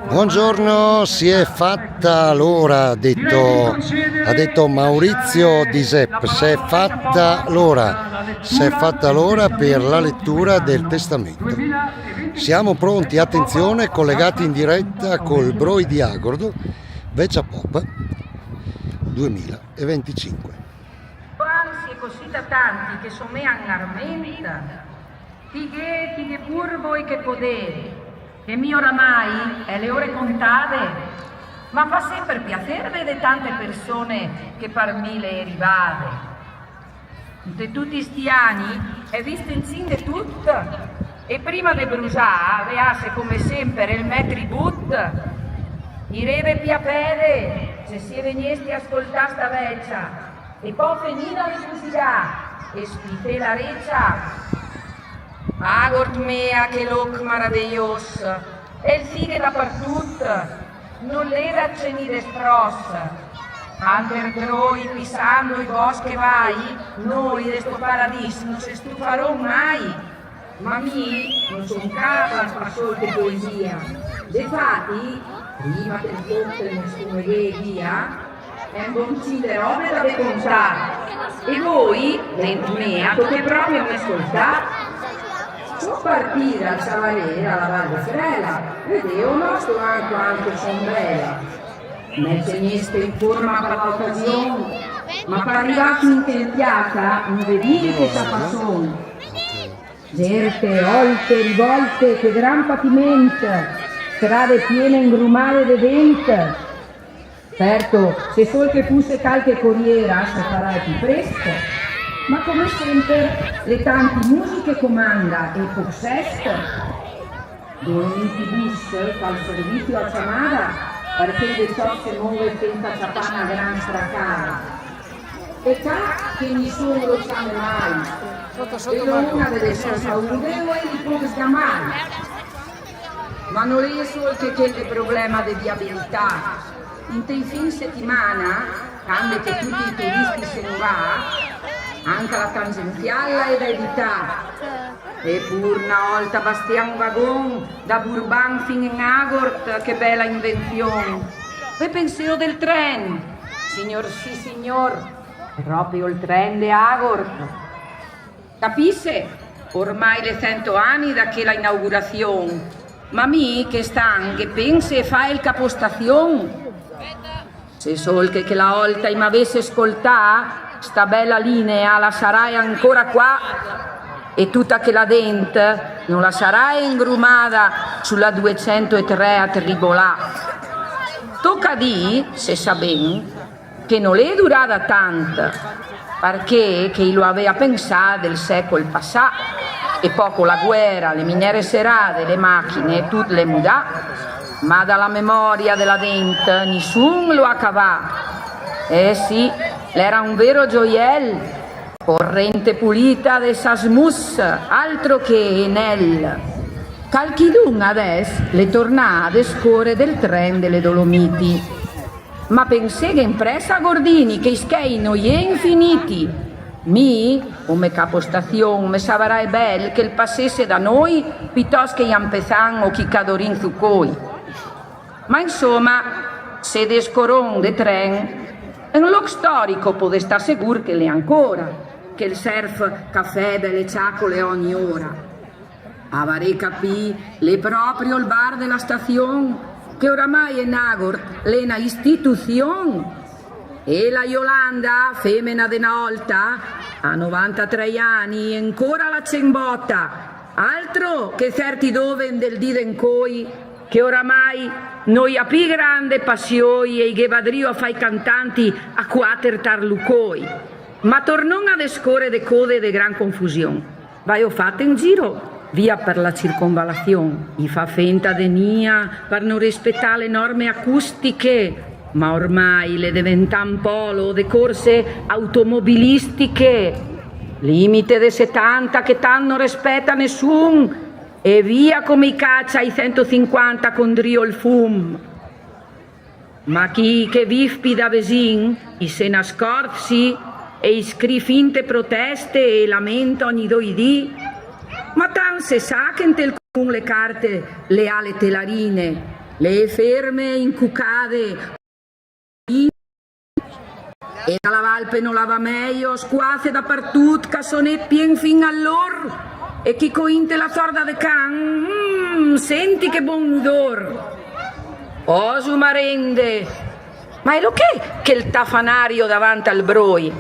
Buongiorno, si è fatta l'ora, ha detto Maurizio Di Sepp, si è fatta l'ora per la lettura del testamento. Siamo pronti, attenzione, collegati in diretta col Broi di Agordo, Veccia Pop 2025. Anzi, è così da tanti che somean armenta, tighe pur voi che podete, che mi oramai è le ore contate, ma fa sempre piacere vedere tante persone che par mille rivade. De tutti sti anni è visto insieme tutto, e prima di brusà aveasse come sempre il metribut, ireve piapede, se si veniesti a ascoltare sta vecchia, e poi finita le musica, e spite la reccia. Agort mea che loc maravillos, e il fighe dappertutto, non l'era cenide sprossa. Alter groi pisando i boschi vai, noi de sto paradiso non se stufarò mai. Ma mi non son capa a solte poesia. Defatti, prima che il ponte non si via, è un boncino di robe da contare. E voi, dentro mea, potete proprio mi ascoltare. Può partire al Savarese, alla Val di Frela, vedevo nostro anche sombrella. Nel ceneste in forma per l'occasione, ma per arrivare in tempiata non vedi che sta passone. Gerte, olte, rivolte, che gran patimento, strade piene ingrumate de vento. Certo, se sol che fosse qualche corriera, si farà più presto. Ma come sempre le tante musiche comanda e possesta, Dolomiti bus fa il servizio a chiamata perché le ciocche muove senza ciapana gran straccara. E qua che nessuno lo sa mai, e non una delle sue salude o il può sgamare. Ma non è solo che il problema di viabilità. In te fin settimana, quando che tutti i turisti se ne va, anche la tangenziale è da evitare. Eppure una volta bastiamo un wagon da Burban fin in Agort, che bella invenzione. E pensiero del tren, signor sì signor, proprio il tren di Agort. Capisce? Ormai le 100 anni da che la inaugurazione, ma mi che stan che pensa e fa il capostazione. Se sol che la volta mi avesse ascoltato, sta bella linea la sarai ancora qua e tutta che la dente non la sarai ingrumata sulla 203 a Tribolà. Tocca di, se sa ben, che non è durata tanto, perché che lo aveva pensato del secolo passato e poco la guerra, le miniere serate, le macchine, tutte le mudà, ma dalla memoria della dente nessuno lo ha cavato. Eh sì, era un vero gioiello, corrente pulita de Sasmus, altro che Enel. Calchidun adesso le tornate score del tren delle Dolomiti. Ma pensé che impressa a Gordini che scheino gli infiniti. Mi, come capostazione, mi savarai bel che il passesse da noi piuttosto che Iampesan o Chicadorin Zuccoi. Ma insomma, se descoron de tren, in loc storico potete stare sicuro che l'è ancora, che il surf caffè belle ciacole ogni ora. Avrei capì, l'è proprio il bar della stazione, che oramai è Nagor, l'è una istituzione. E la Yolanda, femmina de una volta, a 93 anni, ancora la cembotta, altro che certi dove del didencoi, che oramai noi a più grande passioni e i ghevadrio a fai cantanti a quater tarlucoi. Ma tornò a descore de code de gran confusione. Vai ho fatto in giro, via per la circonvallazione. I fa finta de nia per non rispettare le norme acustiche, ma ormai le diventa un polo de corse automobilistiche. Limite de 70 che tanno rispetta nessun. E via come i caccia i 150 con Drio il fum. Ma chi che vifpi da vesin, i se nascorsi e i scri finte proteste e lamento ogni 2 dì, ma tan se sa che in tel con le carte, le ale telarine, le ferme incucate, e dalla Valpe non lava meglio, squaze dappertutto, cassonet pien fin all'or, e chi cointe la sorda de can, senti che buon odor. Osu marende, ma è lo che il tafanario davanti al broi?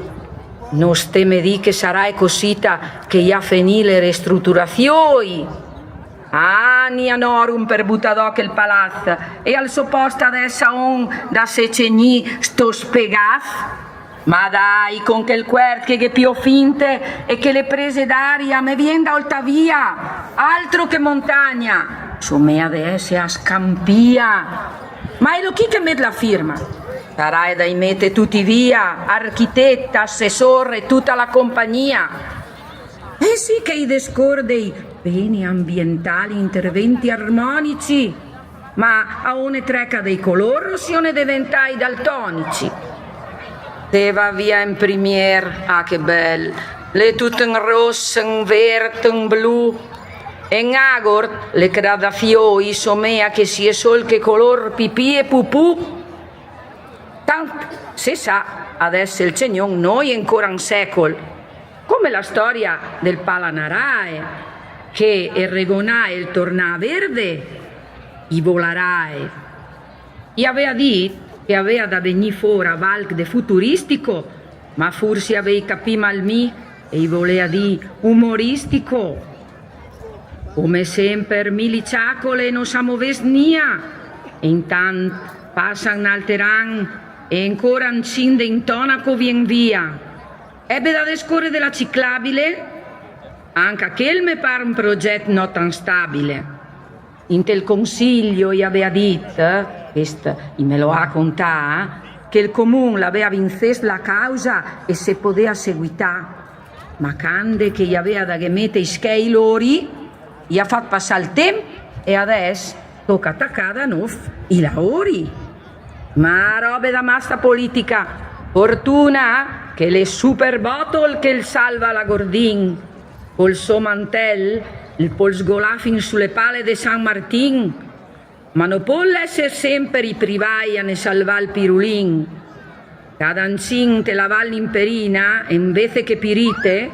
Non steme di che sarà cosita che ia finire le ristrutturazioni. Anni anorum per buttadò che il palazzo, e al suo posto adesso da secegni sto spiegaz. Ma dai, con quel quert che più finte e che le prese d'aria me vien da Oltavia, altro che montagna. Somea adesso a scampia. Ma è lo chi che mette la firma? Sarai da mette tutti via, architetta, assessore, tutta la compagnia. E sì che i descor dei beni ambientali, interventi armonici, ma a une treca dei colori si ne diventai daltonici. Te va via in premier, ah che bel, le tutte in rosso, in verde, in blu, e in agort le gradazioni somea che si è sol che color pipì e pupù. Tant se sa, adesso il cegnon noi ancora un secolo, come la storia del Palanarae, che il regonae il tornà verde, i volarae. I aveva detto che aveva da venire fuori a Valc de futuristico, ma forse aveva capito mal mi e i voleva dire umoristico. Come sempre miliciacole non sa muoves nia, e intanto passano alteran e ancora un cinde in tonaco vien via. Ebbe da descorrere della ciclabile, anche quel me pare un progetto non tan stabile. In tel consiglio gli aveva detto, questo me lo ha contato, che il comune l'aveva vincessa la causa e se poteva seguitare, ma cande che gli aveva da mettere i schei lori, gli ha fatto passare il tempo e adesso tocca attaccare a noi i lavori. Ma robe da masta politica, fortuna che le super bottle che il salva la Gordin, col suo mantel, il polsgolafin sulle pale de San Martin, ma non può essere sempre i privai a ne salvare il pirulin. Cadancin te la valli in perina, invece che pirite,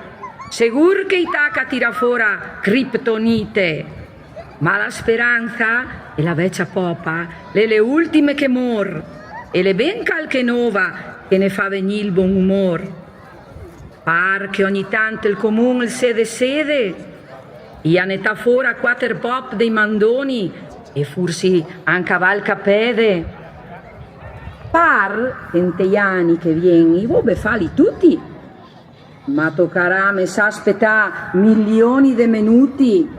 segur che Itaca tira fuori criptonite. Ma la speranza e la vecchia popa, le ultime che mor, e le ben calche nova che ne fa venire il buon umor. Par che ogni tanto il comune il sede, i anetà fuori a quattro pop dei mandoni e forse anche a Valcapede. Par, tentei anni che vieni, i vuoi fali tutti, ma toccherà me sa aspettare milioni di minuti.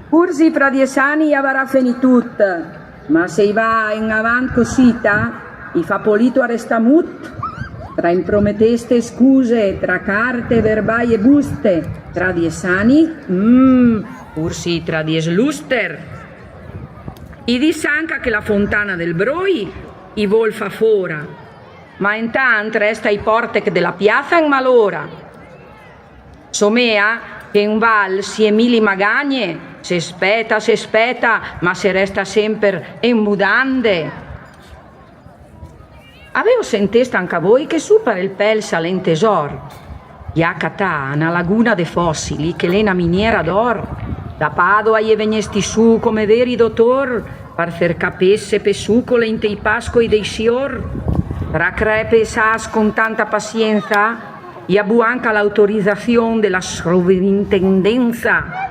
Forse fra 10 anni avrà finito tutto, ma se va in avanti cosita, i fa polito a resta mut. Tra imprometeste scuse, tra carte, verbali e buste, tra 10 anni, forse tra 10 luster. I disse anche che la fontana del Broi i vol fa fora, ma intanto resta i portec della piazza in malora. Somea che in val si è mili magagne, se speta, ma se resta sempre in mudande. Avevo sentito anche a voi che su per il pel sale in tesor. Iacatà, una laguna de fossili che l'è una miniera d'or. Da Padova gli vegnesti su come veri dottor, per fer capesse pesucole in tei pascoi dei sior. Tra crepe e sas con tanta pazienza, gli abu anche l'autorizzazione della sovrintendenza.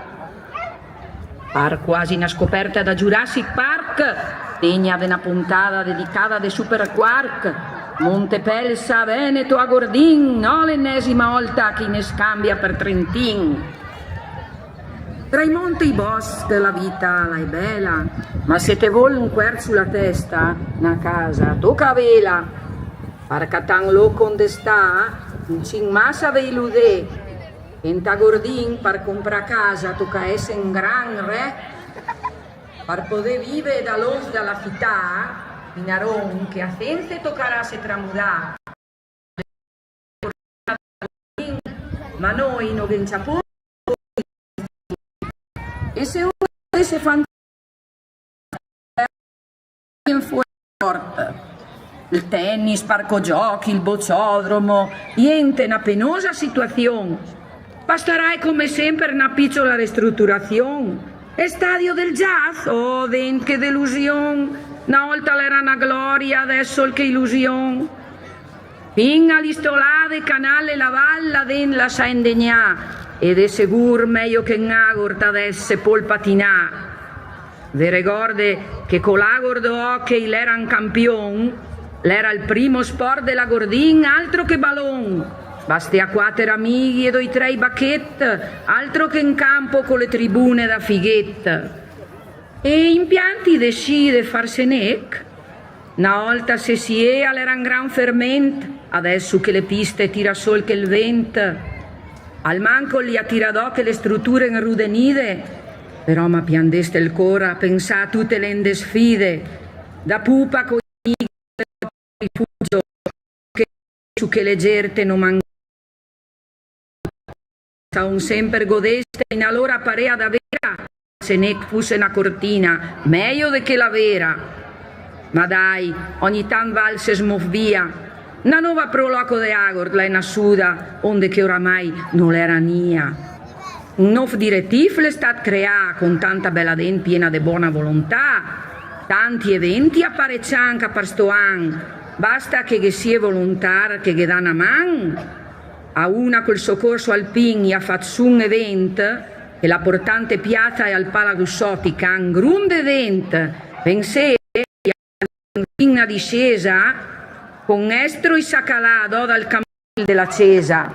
Par quasi una scoperta da Jurassic Park, degna di una puntata dedicata de Super Quark. Montepelsa, Veneto a Gordin, no l'ennesima volta che ne scambia per Trentin. Tra i monti e i boschi la vita la è bella, ma se te vuole un quer sulla testa, una casa, tocca a vela. Parca tan lo condestà, un cin massa ve iludè. Enta Gordin per comprare casa tocca essere un gran re. Per poter vivere da los dalla città, in Aron, che a senza toccarà se tramudà. Ma noi non vinciamo. E se uno se fanno fuori porta. Il tennis, parco giochi, il bocciodromo, niente, una penosa situazione. Basterà come sempre una piccola ristrutturazione. E stadio del jazz? Oh, che delusione. Una volta era una gloria, adesso che illusione. Fin all'istolade, canale la valla, den la sa indegnà. Ed è sicuro meglio che in agorta adesso pol patinà. Vi ricorde che con l'agordo hockey l'era un campione? L'era il primo sport della Gordin, altro che ballon. Basti a 4 amici e 2-3 bacchette, altro che in campo con le tribune da fighetta. E impianti decide farsenec? Una volta se si è all'era un gran fermento, adesso che le piste tira sol che il vento. Al manco li ha tirato che le strutture in rudenide, però ma piandeste il cora a pensare a tutte le ende sfide. Da pupa con rifugio che le gerte non mancano un sempre godeste in allora parea da vera se ne fosse una cortina meglio che la vera, ma dai ogni tanto valse smovvia una nuova proloco de agord la in assuda onde che oramai non era nia. Un nuovo direttivo è stato creato con tanta bella den piena di buona volontà, tanti eventi appareccianca per sto anno. Basta che sia volontario che dà una mano. A una col soccorso alpin ha fatto un evento e la portante piazza e al Palagussotica un grande evento. Pensate in discesa con estro e sacalado dal campo della Cesa.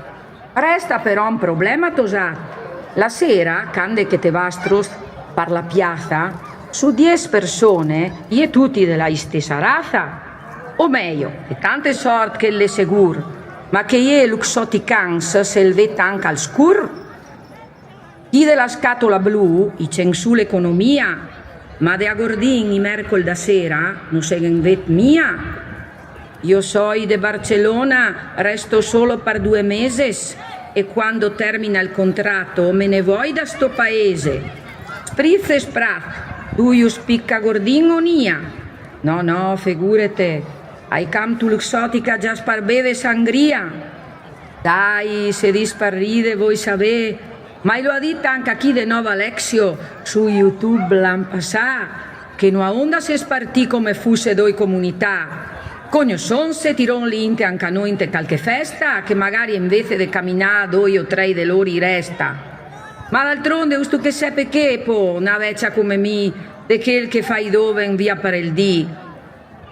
Resta però un problema tosato. La sera, quando che te vastros per la piazza, su 10 persone, e tutti della stessa razza. O meglio, è tante sorte che le segur, ma che è luxoticans se il vetta anche al scur. Chi della scatola blu, i censu l'economia, ma de agordin i mercol da sera, non seguen vet mia. Io soi de Barcellona, resto solo per 2 mesi e quando termina il contratto me ne vuoi da sto paese. Spritz e sprat, tu io spicca gordin o nia? No, figurate. Ai camtu luxotica già sparbeve sangria. Dai, se disparride voi sapete, ma lo ha detto anche a chi de Nova Lexio su YouTube l'an passà, che una onda se spartì come fosse 2 comunità. Cogno son se tirò l'inte anche a noi in qualche festa, che magari invece de camminare 2 o 3 de loro resta. Ma d'altronde, usto che seppe che, po, una vecchia come me, de quel che fai dove in via per il dì.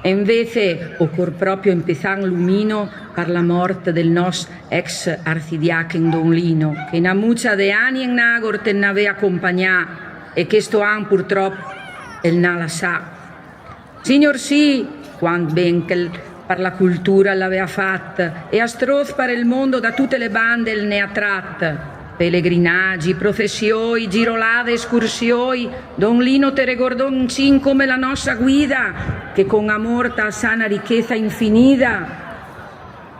E invece occor proprio empezar lumino per la morte del nostro ex arcidiacono Don Lino, che una muccia de anni in Nagor te ne aveva accompagnato e che sto anno purtroppo il non la sa. Signor sì, quando ben che per la cultura l'aveva fatta e a strof per il mondo da tutte le bande il ne ha tratta. Pellegrinaggi, professioni, girolade, escursioni, Don Lino te ricordò un cin come la nostra guida, che con amor ta sana ricchezza infinita.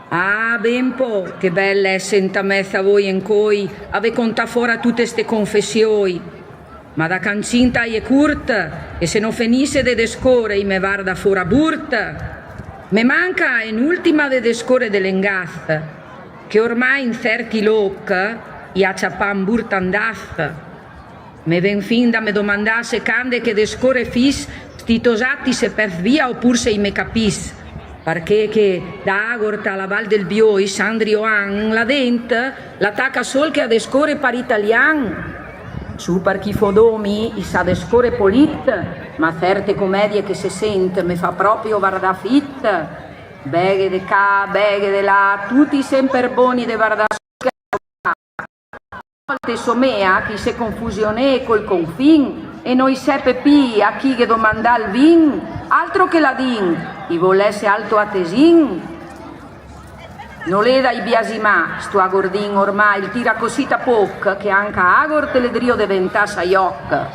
Ah, Bempo, che bella è senta mezza voi in coi, ave conta fora tutte ste confessioni. Ma da cancinta è curta, e se non finisse de descore i me varda fora burta. Me manca in ultima de descore dell'engast, che ormai in certi loc i a ciapan burtandast. Me ven fin da me domandasse cande che descore fis stitosati se per via oppur se i me capis. Perché che da Agorta alla Val del Bioi, Sandrioan, la dent, l'attacca sol che a descore par italian. Su per chi fodomi, i sa descore polit, ma certe comedie che se sente me fa proprio varda fit. Beghe de ca, beghe de là, tutti sempre boni de varda. Volte somea chi se confusione col confin e noi seppe pi a chi che domanda il vin, altro che la din, chi volesse alto a tesin. Non le dai biasimà, sto agordin ormai, il tira cosita poc, che anche agor te le drio diventa saioc.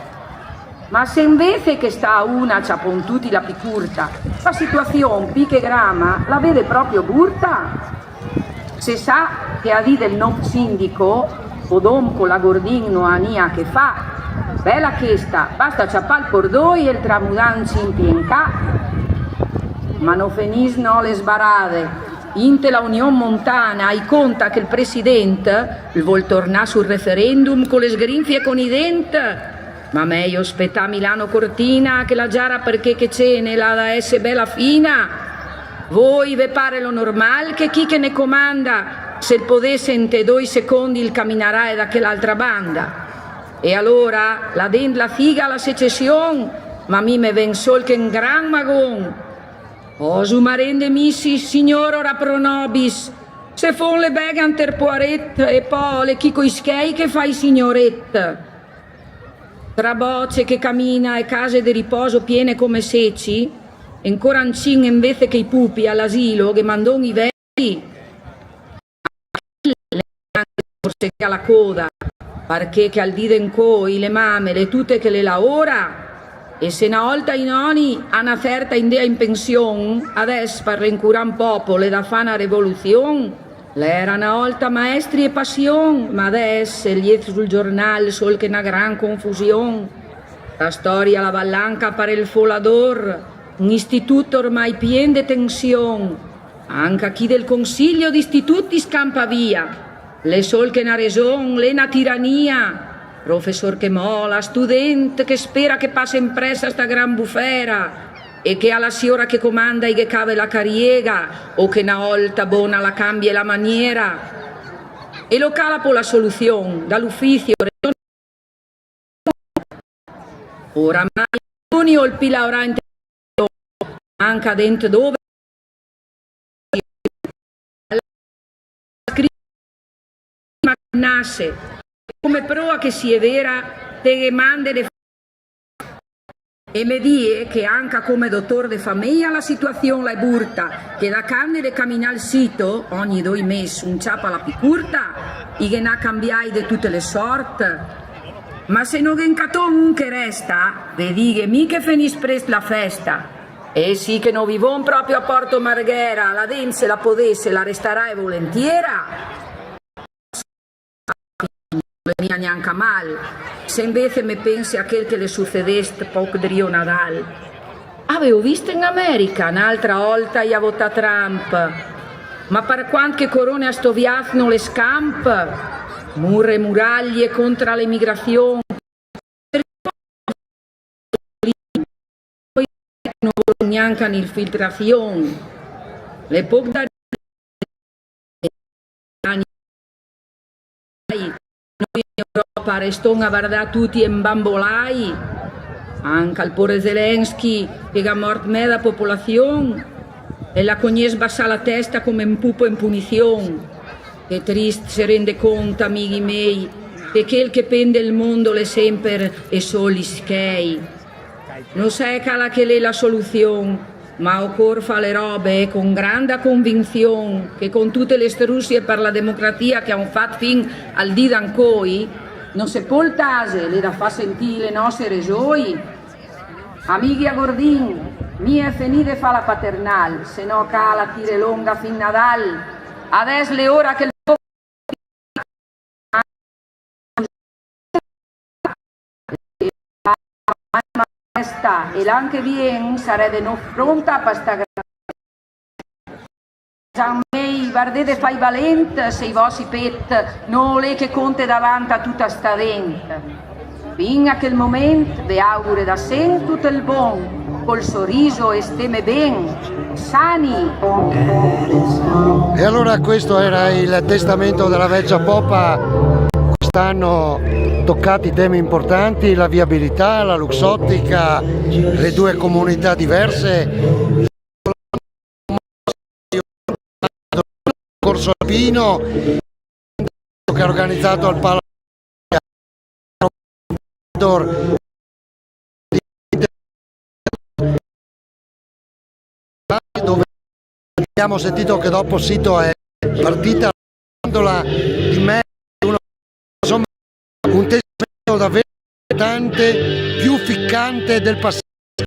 Ma se invece che sta una c'ha pontuti la picurta, la situazione pi che grama la vede proprio burta. Se sa che a di del non sindico, Odom con la Gordin no ania che fa, bella questa, basta ciappare il pordoi e il tramudanci in pienca, ma non finiscono le sbarade. Inte la Unione Montana hai conta che il presidente vuol tornare sul referendum con le sgrinfie e con i denti. Ma meglio aspetta Milano Cortina che la giara perché che ce ne la da esse bella fina. Voi ve pare lo normale che chi che ne comanda se il potesse in te 2 secondi il camminerà da che l'altra banda. E allora la dent la figa la secessione, ma mi me ven sol che un gran magon. Osu marende missi, signor ora pro nobis, se fon le bega anterpoaret e poi le chico ischei che fai signoret. Tra bocce che cammina e case di riposo piene come seci, ancora ancin invece che i pupi all'asilo che mandon i vecchi, forse che alla coda, perché che al diden coi le mame, le tutte che le lavora, e se una volta i noni hanno offerta idea in pensione, adesso per rincurare un popolo e da fare una rivoluzione, le era una volta maestri e passione, ma adesso gli sul giornale sol che una gran confusione. La storia la vallanca per il folador, un istituto ormai pieno di tensione, anche chi del consiglio di istituti scampa via, le sol che una ragione, le una tirania. Professor che mola, studente che spera che passa impressa sta gran bufera e che alla signora che comanda e che cave la carriera o che una volta buona la cambia la maniera e lo cala per la soluzione dall'ufficio oramai o il pila ora in manca dentro dove nasce come prova che si è vera te mande le e me die che anche come dottor de famiglia la situazione la è burta che da canne de camminare al sito ogni 2 mesi un ciapa la picurta e che n'ha cambiai di tutte le sorte ma se non gen caton che resta vedi che mica finis presto la festa e sì che non vivon proprio a Porto Marghera la dense la podesse la resterai volentiera neanche mal, se invece mi pensi a quel che le succedeste poco di Rio Nadal. Avevo visto in America un'altra volta gli ha votato Trump, ma per quanto che corone a sto viaggio non le scampa, murre e muraglie contro l'emigrazione, poi non voglio neanche l'infiltrazione, le poche da noi in Europa restano a guardare tutti in bambolai, anche al pore Zelensky che ha morto mezza popolazione e la cognes bassa la testa come un pupo in punizione. Che triste si rende conto, amici miei, che quel che pende il mondo è sempre e soli schei. Non sai che è la soluzione, ma occorre fare le robe con grande convinzione che con tutte le strussie per la democrazia che hanno fatto fin al dì d'ancoi non si può il tase le da fa sentire le nostre regioni. Amici a Gordin, mi è finita fa la paternal, se no cala tire longa fin Nadal. Adesso le ora che il e l'anche bien sarebbe non pronta per sta Giammei, guardate fai valente se i vostri pet non le che conte davanti a tutta sta gente. Fin a quel momento vi auguro da sempre tutto il buon, col sorriso e stemme ben, sani. E allora questo era il testamento della Vecchia Popa. Quest'anno toccati temi importanti, la viabilità, la luxottica, le 2 comunità diverse, Corso Alpino che ha organizzato al Palo dove abbiamo sentito che dopo il sito è partita la di me, insomma un testamento davvero importante, più ficcante del passato.